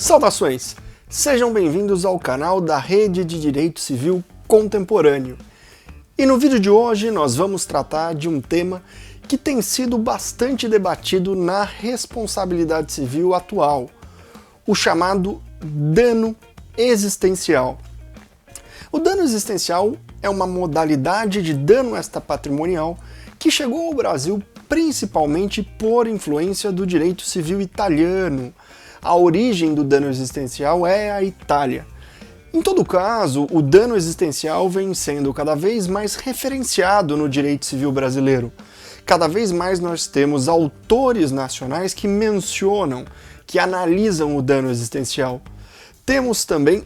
Saudações! Sejam bem-vindos ao canal da Rede de Direito Civil Contemporâneo. E no vídeo de hoje nós vamos tratar de um tema que tem sido bastante debatido na responsabilidade civil atual, o chamado dano existencial. O dano existencial é uma modalidade de dano extrapatrimonial que chegou ao Brasil principalmente por influência do direito civil italiano. A origem do dano existencial é a Itália. Em todo caso, o dano existencial vem sendo cada vez mais referenciado no direito civil brasileiro. Cada vez mais nós temos autores nacionais que mencionam, que analisam o dano existencial. Temos também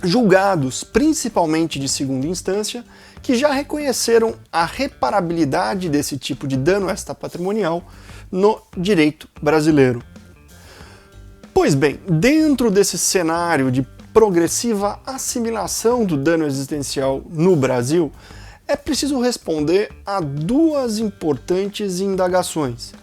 julgados, principalmente de segunda instância, que já reconheceram a reparabilidade desse tipo de dano extrapatrimonial no direito brasileiro. Pois bem, dentro desse cenário de progressiva assimilação do dano existencial no Brasil, é preciso responder a duas importantes indagações.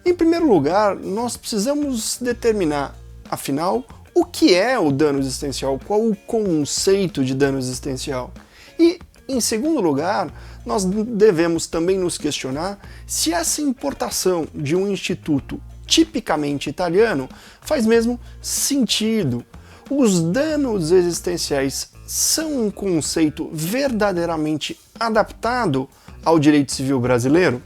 Em primeiro lugar, nós precisamos determinar, afinal, o que é o dano existencial, qual o conceito de dano existencial. E, em segundo lugar, nós devemos também nos questionar se essa importação de um instituto tipicamente italiano faz mesmo sentido. Os danos existenciais são um conceito verdadeiramente adaptado ao direito civil brasileiro?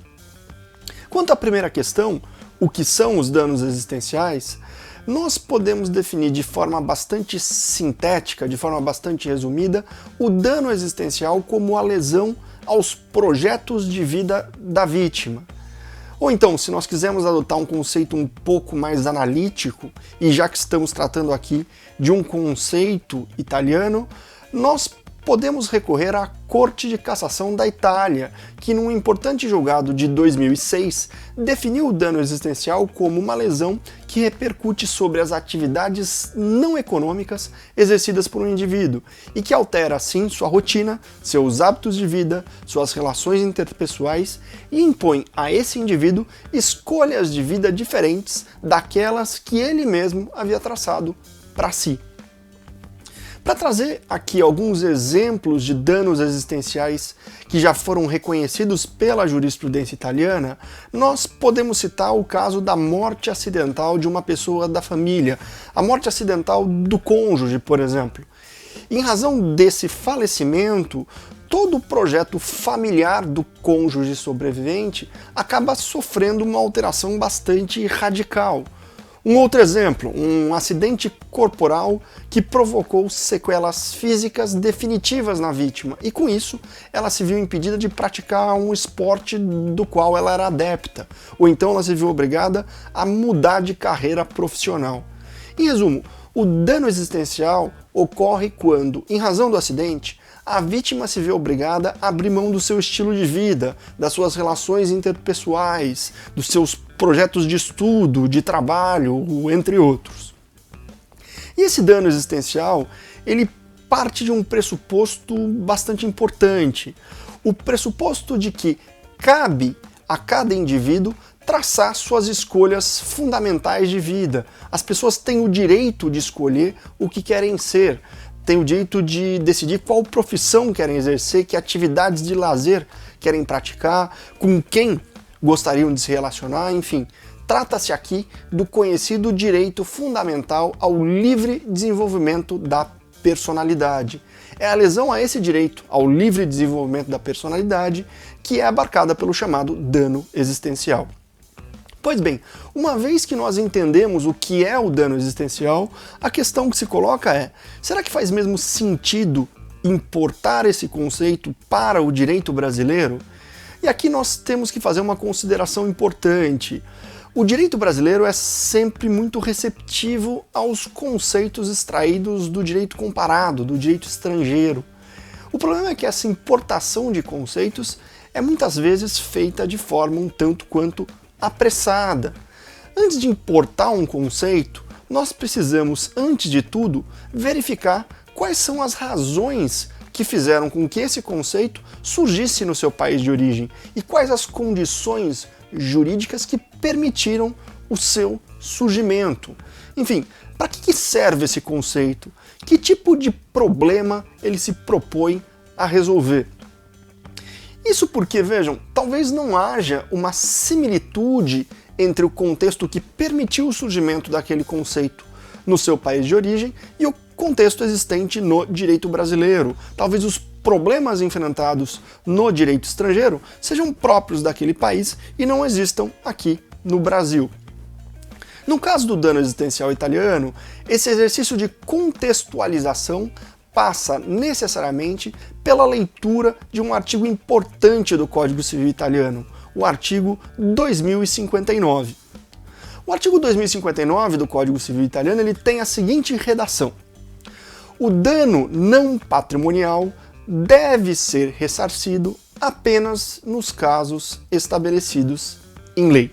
Quanto à primeira questão, o que são os danos existenciais, nós podemos definir de forma bastante sintética, de forma bastante resumida, o dano existencial como a lesão aos projetos de vida da vítima. Ou então, se nós quisermos adotar um conceito um pouco mais analítico, e já que estamos tratando aqui de um conceito italiano, nós podemos recorrer à Corte de Cassação da Itália, que num importante julgado de 2006 definiu o dano existencial como uma lesão que repercute sobre as atividades não econômicas exercidas por um indivíduo e que altera assim sua rotina, seus hábitos de vida, suas relações interpessoais e impõe a esse indivíduo escolhas de vida diferentes daquelas que ele mesmo havia traçado para si. Para trazer aqui alguns exemplos de danos existenciais que já foram reconhecidos pela jurisprudência italiana, nós podemos citar o caso da morte acidental de uma pessoa da família, a morte acidental do cônjuge, por exemplo. Em razão desse falecimento, todo o projeto familiar do cônjuge sobrevivente acaba sofrendo uma alteração bastante radical. Um outro exemplo, um acidente corporal que provocou sequelas físicas definitivas na vítima e com isso ela se viu impedida de praticar um esporte do qual ela era adepta, ou então ela se viu obrigada a mudar de carreira profissional. Em resumo, o dano existencial ocorre quando, em razão do acidente, a vítima se vê obrigada a abrir mão do seu estilo de vida, das suas relações interpessoais, dos seus projetos de estudo, de trabalho, entre outros. E esse dano existencial, ele parte de um pressuposto bastante importante, o pressuposto de que cabe a cada indivíduo traçar suas escolhas fundamentais de vida. As pessoas têm o direito de escolher o que querem ser, têm o direito de decidir qual profissão querem exercer, que atividades de lazer querem praticar, com quem gostariam de se relacionar, enfim. Trata-se aqui do conhecido direito fundamental ao livre desenvolvimento da personalidade. É a lesão a esse direito, ao livre desenvolvimento da personalidade, que é abarcada pelo chamado dano existencial. Pois bem, uma vez que nós entendemos o que é o dano existencial, a questão que se coloca é: será que faz mesmo sentido importar esse conceito para o direito brasileiro? E aqui nós temos que fazer uma consideração importante. O direito brasileiro é sempre muito receptivo aos conceitos extraídos do direito comparado, do direito estrangeiro. O problema é que essa importação de conceitos é muitas vezes feita de forma um tanto quanto apressada. Antes de importar um conceito, nós precisamos, antes de tudo, verificar quais são as razões que fizeram com que esse conceito surgisse no seu país de origem e quais as condições jurídicas que permitiram o seu surgimento. Enfim, Para que serve esse conceito? Que tipo de problema ele se propõe a resolver? Isso porque, vejam, talvez não haja uma similitude entre o contexto que permitiu o surgimento daquele conceito no seu país de origem e o contexto existente no direito brasileiro. Talvez os problemas enfrentados no direito estrangeiro sejam próprios daquele país e não existam aqui no Brasil. No caso do dano existencial italiano, esse exercício de contextualização passa necessariamente pela leitura de um artigo importante do Código Civil italiano, o artigo 2059. O artigo 2059 do Código Civil italiano ele tem a seguinte redação: o dano não patrimonial deve ser ressarcido apenas nos casos estabelecidos em lei.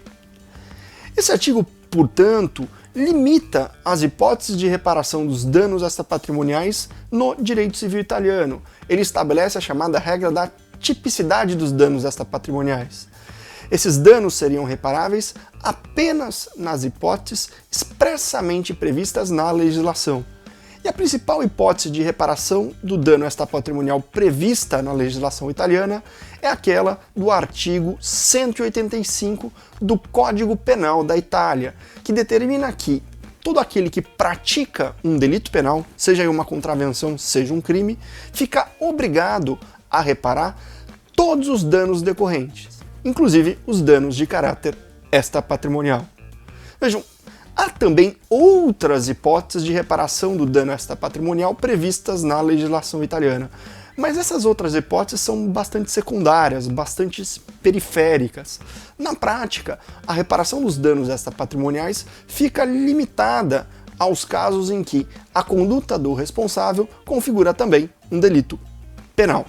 Esse artigo, portanto, limita as hipóteses de reparação dos danos extrapatrimoniais no direito civil italiano. Ele estabelece a chamada regra da tipicidade dos danos extrapatrimoniais. Esses danos seriam reparáveis apenas nas hipóteses expressamente previstas na legislação. E a principal hipótese de reparação do dano extrapatrimonial prevista na legislação italiana é aquela do artigo 185 do Código Penal da Itália, que determina que todo aquele que pratica um delito penal, seja uma contravenção, seja um crime, fica obrigado a reparar todos os danos decorrentes, inclusive os danos de caráter extrapatrimonial. Vejam, há também outras hipóteses de reparação do dano extrapatrimonial previstas na legislação italiana, mas essas outras hipóteses são bastante secundárias, bastante periféricas. Na prática, a reparação dos danos extrapatrimoniais fica limitada aos casos em que a conduta do responsável configura também um delito penal.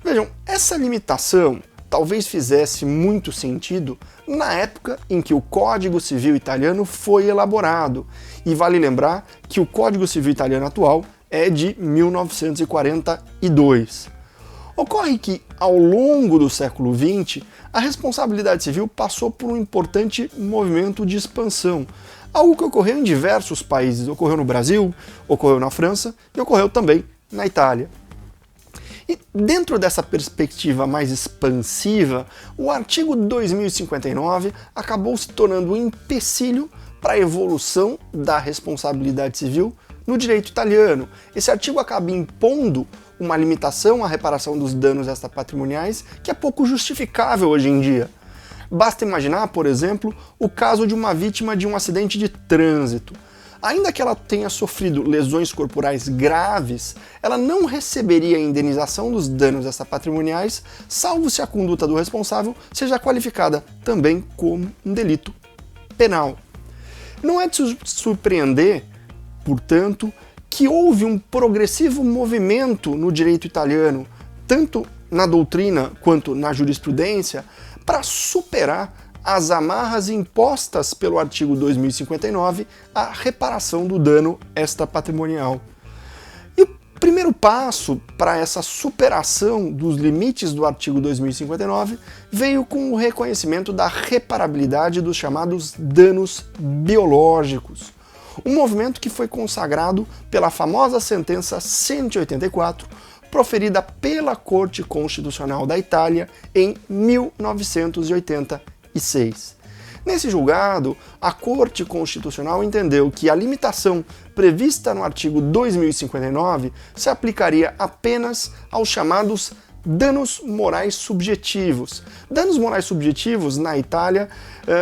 Vejam, essa limitação talvez fizesse muito sentido na época em que o Código Civil italiano foi elaborado. E vale lembrar que o Código Civil italiano atual é de 1942. Ocorre que, ao longo do século XX, a responsabilidade civil passou por um importante movimento de expansão, algo que ocorreu em diversos países. Ocorreu no Brasil, ocorreu na França e ocorreu também na Itália. E dentro dessa perspectiva mais expansiva, o artigo 2059 acabou se tornando um empecilho para a evolução da responsabilidade civil no direito italiano. Esse artigo acaba impondo uma limitação à reparação dos danos extrapatrimoniais que é pouco justificável hoje em dia. Basta imaginar, por exemplo, o caso de uma vítima de um acidente de trânsito. Ainda que ela tenha sofrido lesões corporais graves, ela não receberia a indenização dos danos extrapatrimoniais, salvo se a conduta do responsável seja qualificada também como um delito penal. Não é de se surpreender, portanto, que houve um progressivo movimento no direito italiano, tanto na doutrina quanto na jurisprudência, para superar as amarras impostas pelo artigo 2059 à reparação do dano extrapatrimonial. E o primeiro passo para essa superação dos limites do artigo 2059 veio com o reconhecimento da reparabilidade dos chamados danos biológicos, um movimento que foi consagrado pela famosa sentença 184, proferida pela Corte Constitucional da Itália em 1986. Nesse julgado, a Corte Constitucional entendeu que a limitação prevista no artigo 2059 se aplicaria apenas aos chamados danos morais subjetivos. Danos morais subjetivos, na Itália,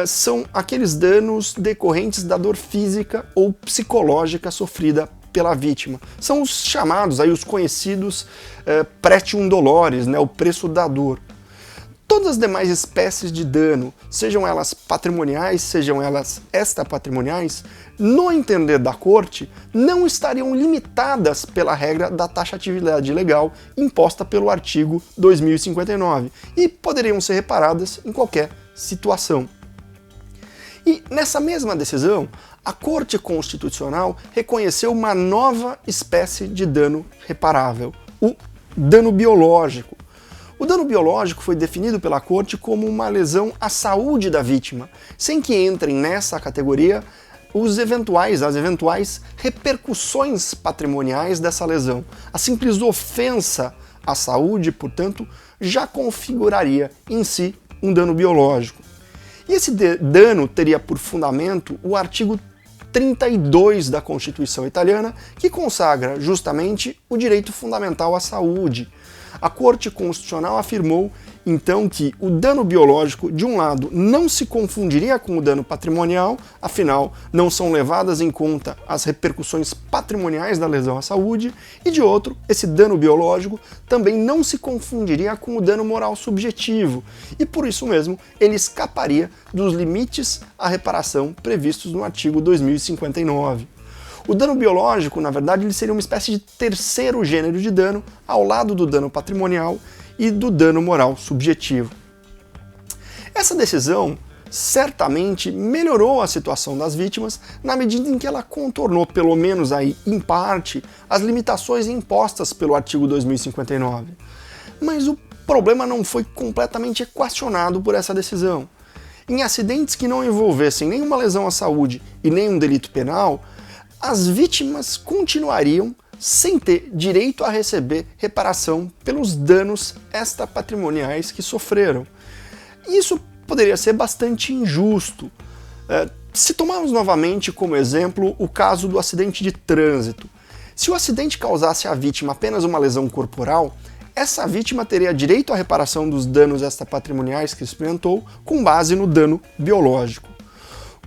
são aqueles danos decorrentes da dor física ou psicológica sofrida pela vítima. São os chamados, aí, os conhecidos pretium dolores, né, o preço da dor. Todas as demais espécies de dano, sejam elas patrimoniais, sejam elas extrapatrimoniais, no entender da Corte, não estariam limitadas pela regra da taxatividade legal imposta pelo artigo 2059 e poderiam ser reparadas em qualquer situação. E nessa mesma decisão, a Corte Constitucional reconheceu uma nova espécie de dano reparável, o dano biológico. O dano biológico foi definido pela Corte como uma lesão à saúde da vítima, sem que entrem nessa categoria as eventuais repercussões patrimoniais dessa lesão. A simples ofensa à saúde, portanto, já configuraria em si um dano biológico. E esse dano teria por fundamento o artigo 32 da Constituição italiana, que consagra justamente o direito fundamental à saúde. A Corte Constitucional afirmou, então, que o dano biológico, de um lado, não se confundiria com o dano patrimonial, afinal, não são levadas em conta as repercussões patrimoniais da lesão à saúde, e de outro, esse dano biológico também não se confundiria com o dano moral subjetivo, e por isso mesmo ele escaparia dos limites à reparação previstos no artigo 2059. O dano biológico, na verdade, ele seria uma espécie de terceiro gênero de dano, ao lado do dano patrimonial e do dano moral subjetivo. Essa decisão certamente melhorou a situação das vítimas na medida em que ela contornou, pelo menos aí em parte, as limitações impostas pelo artigo 2059. Mas o problema não foi completamente equacionado por essa decisão. Em acidentes que não envolvessem nenhuma lesão à saúde e nenhum delito penal, as vítimas continuariam sem ter direito a receber reparação pelos danos extrapatrimoniais que sofreram. Isso poderia ser bastante injusto. Se tomarmos novamente como exemplo o caso do acidente de trânsito, se o acidente causasse à vítima apenas uma lesão corporal, essa vítima teria direito à reparação dos danos extrapatrimoniais que experimentou com base no dano biológico.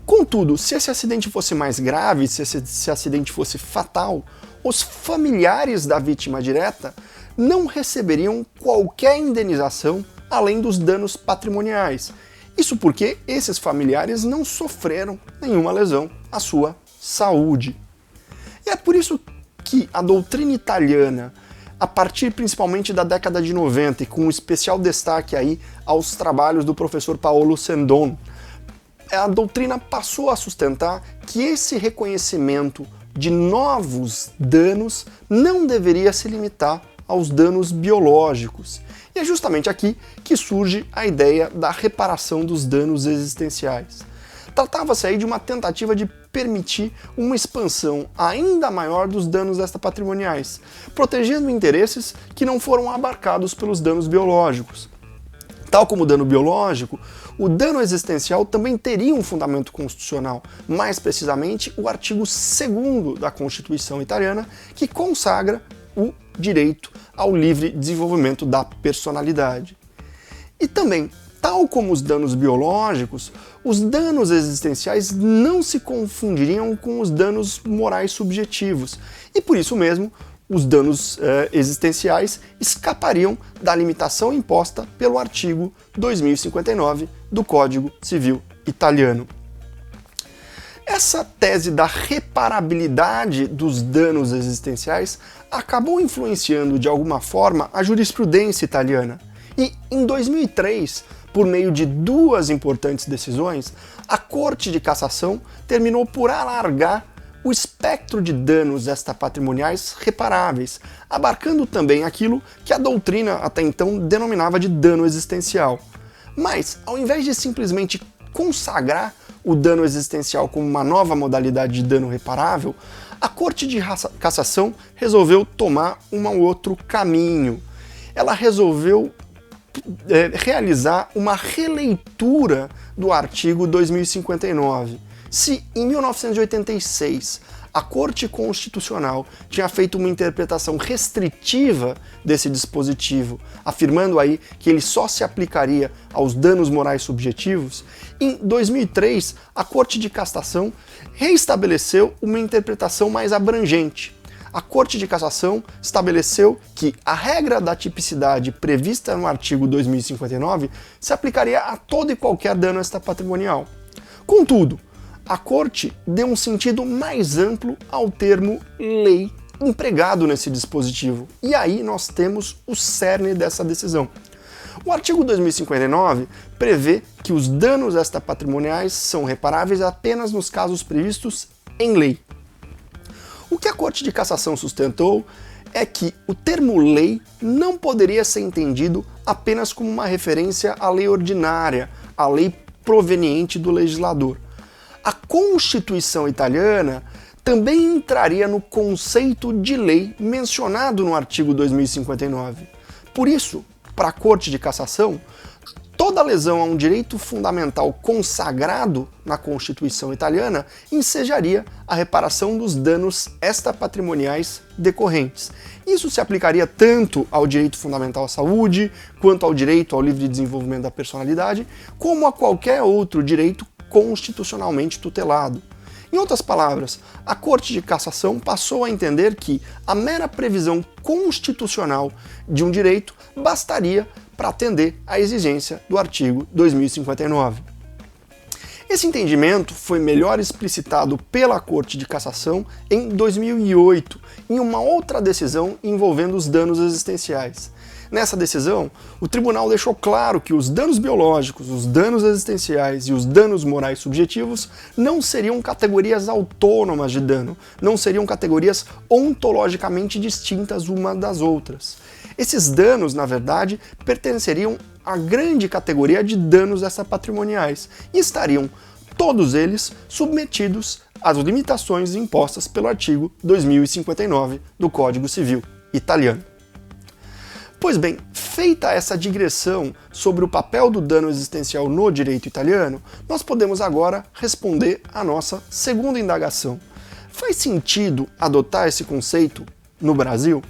Contudo, se esse acidente fosse mais grave, se esse acidente fosse fatal, os familiares da vítima direta não receberiam qualquer indenização além dos danos patrimoniais. Isso porque esses familiares não sofreram nenhuma lesão à sua saúde. E é por isso que a doutrina italiana, a partir principalmente da década de 90, e com um especial destaque aí aos trabalhos do professor Paolo Sendon, a doutrina passou a sustentar que esse reconhecimento de novos danos não deveria se limitar aos danos biológicos. E é justamente aqui que surge a ideia da reparação dos danos existenciais. Tratava-se aí de uma tentativa de permitir uma expansão ainda maior dos danos extrapatrimoniais, protegendo interesses que não foram abarcados pelos danos biológicos. Tal como o dano biológico, o dano existencial também teria um fundamento constitucional, mais precisamente o artigo 2º da Constituição italiana, que consagra o direito ao livre desenvolvimento da personalidade. E também, tal como os danos biológicos, os danos existenciais não se confundiriam com os danos morais subjetivos, e por isso mesmo, os danos existenciais escapariam da limitação imposta pelo artigo 2059 do Código Civil italiano. Essa tese da reparabilidade dos danos existenciais acabou influenciando de alguma forma a jurisprudência italiana. E em 2003, por meio de duas importantes decisões, a Corte de Cassação terminou por alargar o espectro de danos extrapatrimoniais reparáveis, abarcando também aquilo que a doutrina até então denominava de dano existencial. Mas, ao invés de simplesmente consagrar o dano existencial como uma nova modalidade de dano reparável, a Corte de Cassação resolveu tomar um outro caminho. Ela resolveu realizar uma releitura do artigo 2059. Se em 1986 a Corte Constitucional tinha feito uma interpretação restritiva desse dispositivo, afirmando aí que ele só se aplicaria aos danos morais subjetivos, em 2003 a Corte de Cassação reestabeleceu uma interpretação mais abrangente. A Corte de Cassação estabeleceu que a regra da tipicidade prevista no artigo 2059 se aplicaria a todo e qualquer dano extrapatrimonial. Contudo, a Corte deu um sentido mais amplo ao termo lei empregado nesse dispositivo. E aí nós temos o cerne dessa decisão. O artigo 2059 prevê que os danos extrapatrimoniais são reparáveis apenas nos casos previstos em lei. O que a Corte de Cassação sustentou é que o termo lei não poderia ser entendido apenas como uma referência à lei ordinária, à lei proveniente do legislador. a Constituição italiana também entraria no conceito de lei mencionado no artigo 2059. Por isso, para a Corte de Cassação, toda lesão a um direito fundamental consagrado na Constituição italiana ensejaria a reparação dos danos extrapatrimoniais decorrentes. Isso se aplicaria tanto ao direito fundamental à saúde, quanto ao direito ao livre desenvolvimento da personalidade, como a qualquer outro direito constitucionalmente tutelado. Em outras palavras, a Corte de Cassação passou a entender que a mera previsão constitucional de um direito bastaria para atender à exigência do artigo 2059. Esse entendimento foi melhor explicitado pela Corte de Cassação em 2008, em uma outra decisão envolvendo os danos existenciais. Nessa decisão, o tribunal deixou claro que os danos biológicos, os danos existenciais e os danos morais subjetivos não seriam categorias autônomas de dano, não seriam categorias ontologicamente distintas uma das outras. Esses danos, na verdade, pertenceriam à grande categoria de danos extrapatrimoniais e estariam todos eles submetidos às limitações impostas pelo artigo 2059 do Código Civil italiano. Pois bem, feita essa digressão sobre o papel do dano existencial no direito italiano, nós podemos agora responder à nossa segunda indagação. Faz sentido adotar esse conceito no Brasil?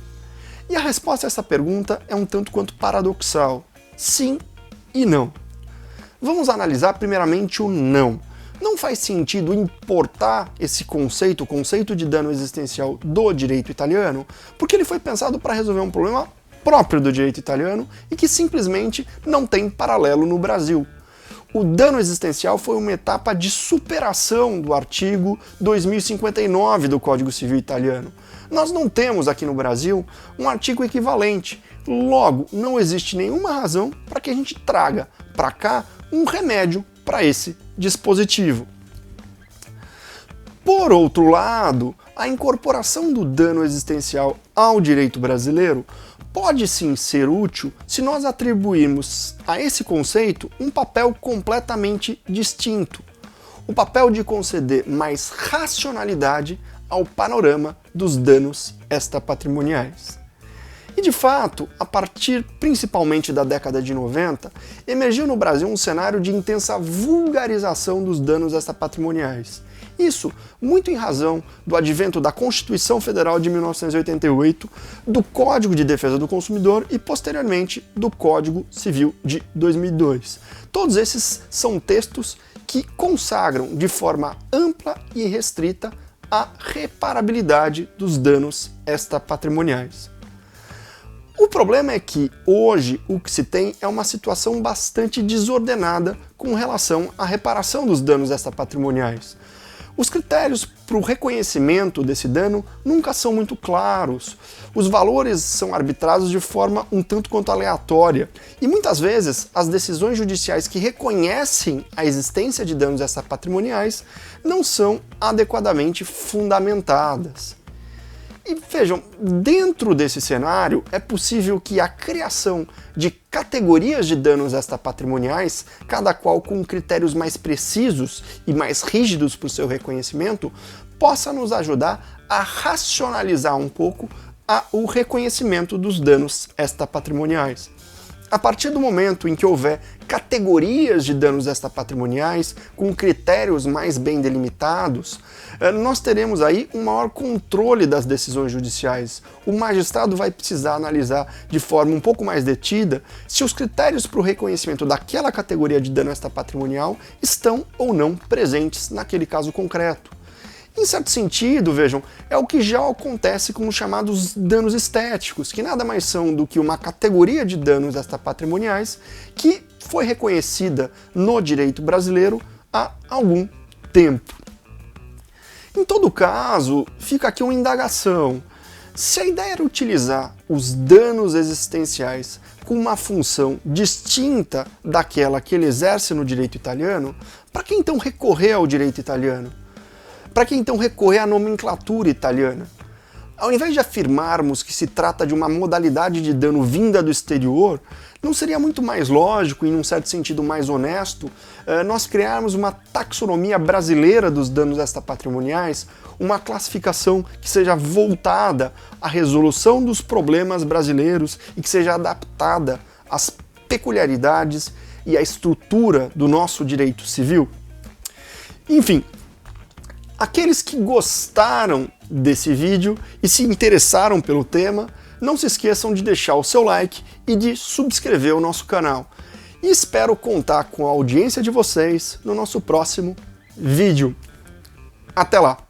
E a resposta a essa pergunta é um tanto quanto paradoxal. Sim e não. Vamos analisar primeiramente o não. Não faz sentido importar esse conceito, o conceito de dano existencial do direito italiano, porque ele foi pensado para resolver um problema próprio do direito italiano e que simplesmente não tem paralelo no Brasil. O dano existencial foi uma etapa de superação do artigo 2059 do Código Civil italiano. Nós não temos aqui no Brasil um artigo equivalente. Logo, não existe nenhuma razão para que a gente traga para cá um remédio para esse dispositivo. Por outro lado, a incorporação do dano existencial ao direito brasileiro pode sim ser útil se nós atribuirmos a esse conceito um papel completamente distinto, o papel de conceder mais racionalidade ao panorama dos danos extrapatrimoniais. E de fato, a partir principalmente da década de 90, emergiu no Brasil um cenário de intensa vulgarização dos danos extrapatrimoniais. Isso muito em razão do advento da Constituição Federal de 1988, do Código de Defesa do Consumidor e, posteriormente, do Código Civil de 2002. Todos esses são textos que consagram de forma ampla e restrita a reparabilidade dos danos extrapatrimoniais. O problema é que, hoje, o que se tem é uma situação bastante desordenada com relação à reparação dos danos extrapatrimoniais. Os critérios para o reconhecimento desse dano nunca são muito claros. Os valores são arbitrados de forma um tanto quanto aleatória. E muitas vezes as decisões judiciais que reconhecem a existência de danos extrapatrimoniais não são adequadamente fundamentadas. E vejam, dentro desse cenário é possível que a criação de categorias de danos extrapatrimoniais, cada qual com critérios mais precisos e mais rígidos para o seu reconhecimento, possa nos ajudar a racionalizar um pouco o reconhecimento dos danos extrapatrimoniais. A partir do momento em que houver categorias de danos extrapatrimoniais com critérios mais bem delimitados, nós teremos aí um maior controle das decisões judiciais. O magistrado vai precisar analisar de forma um pouco mais detida se os critérios para o reconhecimento daquela categoria de dano extrapatrimonial estão ou não presentes naquele caso concreto. Em certo sentido, vejam, é o que já acontece com os chamados danos estéticos, que nada mais são do que uma categoria de danos extrapatrimoniais que foi reconhecida no direito brasileiro há algum tempo. Em todo caso, fica aqui uma indagação. Se a ideia era utilizar os danos existenciais com uma função distinta daquela que ele exerce no direito italiano, para que então recorrer ao direito italiano? Para que então recorrer à nomenclatura italiana? Ao invés de afirmarmos que se trata de uma modalidade de dano vinda do exterior, Não seria muito mais lógico, e num certo sentido mais honesto, nós criarmos uma taxonomia brasileira dos danos extrapatrimoniais, uma classificação que seja voltada à resolução dos problemas brasileiros e que seja adaptada às peculiaridades e à estrutura do nosso direito civil? Enfim, aqueles que gostaram desse vídeo e se interessaram pelo tema, não se esqueçam de deixar o seu like e de subscrever o nosso canal. E espero contar com a audiência de vocês no nosso próximo vídeo. Até lá!